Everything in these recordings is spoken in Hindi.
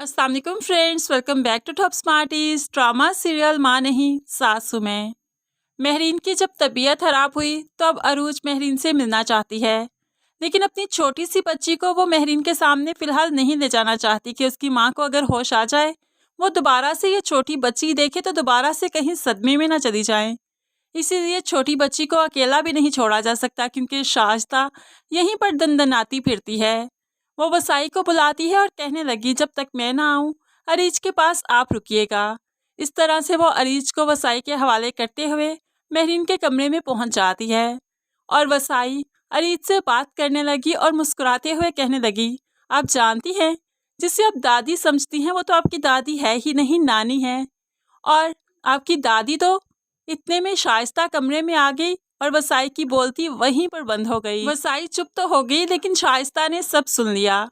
अस्सलाम वालेकुम friends, welcome back to top smarties. Drama serial माँ नहीं सासू में। महरीन की जब तबीयत खराब हुई तो अब अरूज महरीन से मिलना चाहती है, लेकिन अपनी छोटी सी बच्ची को वो महरीन के सामने फिलहाल नहीं ले जाना चाहती कि उसकी माँ को अगर होश आ जाए, वो दोबारा से ये छोटी बच्ची देखे तो दोबारा से कहीं सदमे में ना चली जाए। इसीलिए छोटी बच्ची को अकेला भी नहीं छोड़ा जा सकता, क्योंकि शाइस्ता यहीं पर दंदनाती फिरती है। वो वसाई को बुलाती है और कहने लगी, जब तक मैं ना आऊं अरीज के पास आप रुकिएगा। इस तरह से वो अरीज को वसाई के हवाले करते हुए महरीन के कमरे में पहुंच जाती है और वसाई अरीज से बात करने लगी और मुस्कुराते हुए कहने लगी, आप जानती हैं जिसे आप दादी समझती हैं वो तो आपकी दादी है ही नहीं, नानी है। और आपकी दादी तो इतने में शाइस्ता कमरे में आ गई और वसाई की बोलती वहीं पर बंद हो गई। वसाई चुप तो हो गई, लेकिन शाइस्ता ने सब सुन लिया।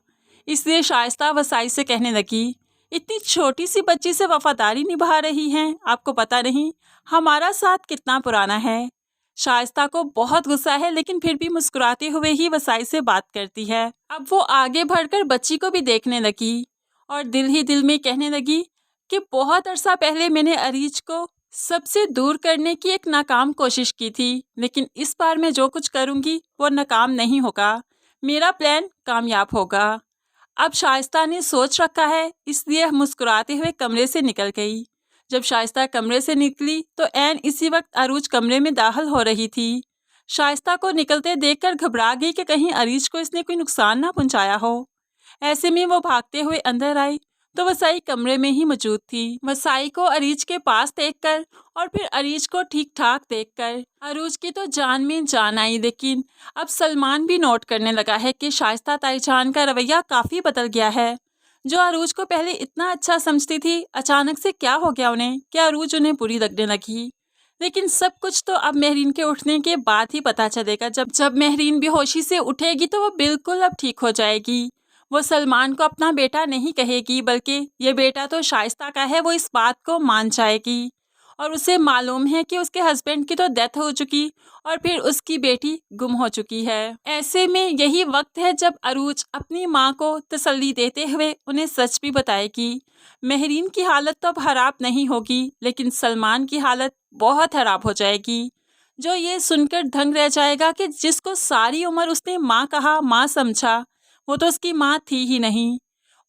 इसलिए शाइस्ता वसाई से कहने लगी, इतनी छोटी सी बच्ची से वफादारी निभा रही हैं, आपको पता नहीं हमारा साथ कितना पुराना है। शाइस्ता को बहुत गुस्सा है, लेकिन फिर भी मुस्कुराते हुए ही वसाई से बात करती है। अब वो आगे बढ़कर बच्ची को भी देखने लगी और दिल ही दिल में कहने लगी कि बहुत अरसा पहले मैंने अरीज को सबसे दूर करने की एक नाकाम कोशिश की थी, लेकिन इस बार मैं जो कुछ करूंगी वो नाकाम नहीं होगा, मेरा प्लान कामयाब होगा। अब शाइस्ता ने सोच रखा है, इसलिए मुस्कुराते हुए कमरे से निकल गई। जब शाइस्ता कमरे से निकली तो ऐन इसी वक्त अरूज कमरे में दाखिल हो रही थी। शाइस्ता को निकलते देखकर घबरा गई कि कहीं अरीज को इसने कोई नुकसान ना पहुंचाया हो। ऐसे में वो भागते हुए अंदर आई तो वसाई कमरे में ही मौजूद थी। वसाई को अरीज के पास देखकर और फिर अरीज को ठीक ठाक देखकर अरूज की तो जान में जान आई, लेकिन अब सलमान भी नोट करने लगा है कि शाइस्ता ताईजान का रवैया काफ़ी बदल गया है। जो अरूज को पहले इतना अच्छा समझती थी, अचानक से क्या हो गया उन्हें, क्या अरूज उन्हें बुरी लगने लगी। लेकिन सब कुछ तो अब महरीन के उठने के बाद ही पता चलेगा। जब महरीन बेहोशी से उठेगी तो वो बिल्कुल अब ठीक हो जाएगी। वो सलमान को अपना बेटा नहीं कहेगी, बल्कि ये बेटा तो शाइस्ता का है, वो इस बात को मान जाएगी। और उसे मालूम है कि उसके हस्बैंड की तो डेथ हो चुकी और फिर उसकी बेटी गुम हो चुकी है। ऐसे में यही वक्त है जब अरूज अपनी माँ को तसल्ली देते हुए उन्हें सच भी बताएगी। महरीन की हालत तो अब खराब नहीं होगी, लेकिन सलमान की हालत बहुत खराब हो जाएगी, जो ये सुनकर दंग रह जाएगा कि जिसको सारी उम्र उसने माँ कहा, माँ समझा, वो तो उसकी माँ थी ही नहीं।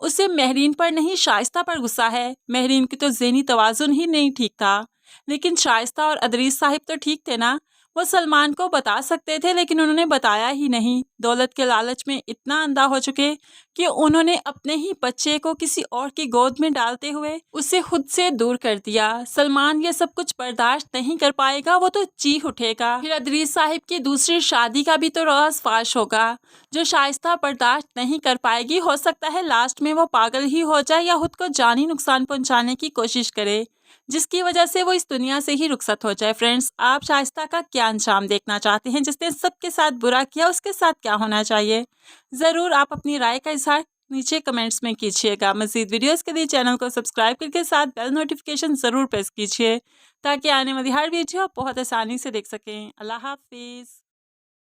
उसे महरीन पर नहीं शाइस्ता पर गुस्सा है। महरीन की तो ज़हनी तवाज़ुन ही नहीं ठीक था, लेकिन शाइस्ता और अदरीस साहिब तो ठीक थे ना। वो सलमान को बता सकते थे, लेकिन उन्होंने बताया ही नहीं। दौलत के लालच में इतना अंधा हो चुके कि उन्होंने अपने ही बच्चे को किसी और की गोद में डालते हुए उसे खुद से दूर कर दिया। सलमान ये सब कुछ बर्दाश्त नहीं कर पाएगा, वो तो चीख उठेगा। फिर अदरीस साहिब की दूसरी शादी का भी तो राज फाश होगा, जो शाइस्ता बर्दाश्त नहीं कर पाएगी। हो सकता है लास्ट में वो पागल ही हो जाए या खुद को जानी नुकसान पहुंचाने की कोशिश करे, जिसकी वजह से वो इस दुनिया से ही रुखसत हो जाए। फ्रेंड्स, आप शाइस्ता का क्या अंजाम देखना चाहते हैं? जिसने सबके साथ बुरा किया उसके साथ क्या होना चाहिए? ज़रूर आप अपनी राय का इजहार नीचे कमेंट्स में कीजिएगा। मज़ीद वीडियोस के लिए चैनल को सब्सक्राइब करके साथ बेल नोटिफिकेशन ज़रूर प्रेस कीजिए, ताकि आने वाली हर वीडियो आप बहुत आसानी से देख सकें। अल्लाह हाफिज़।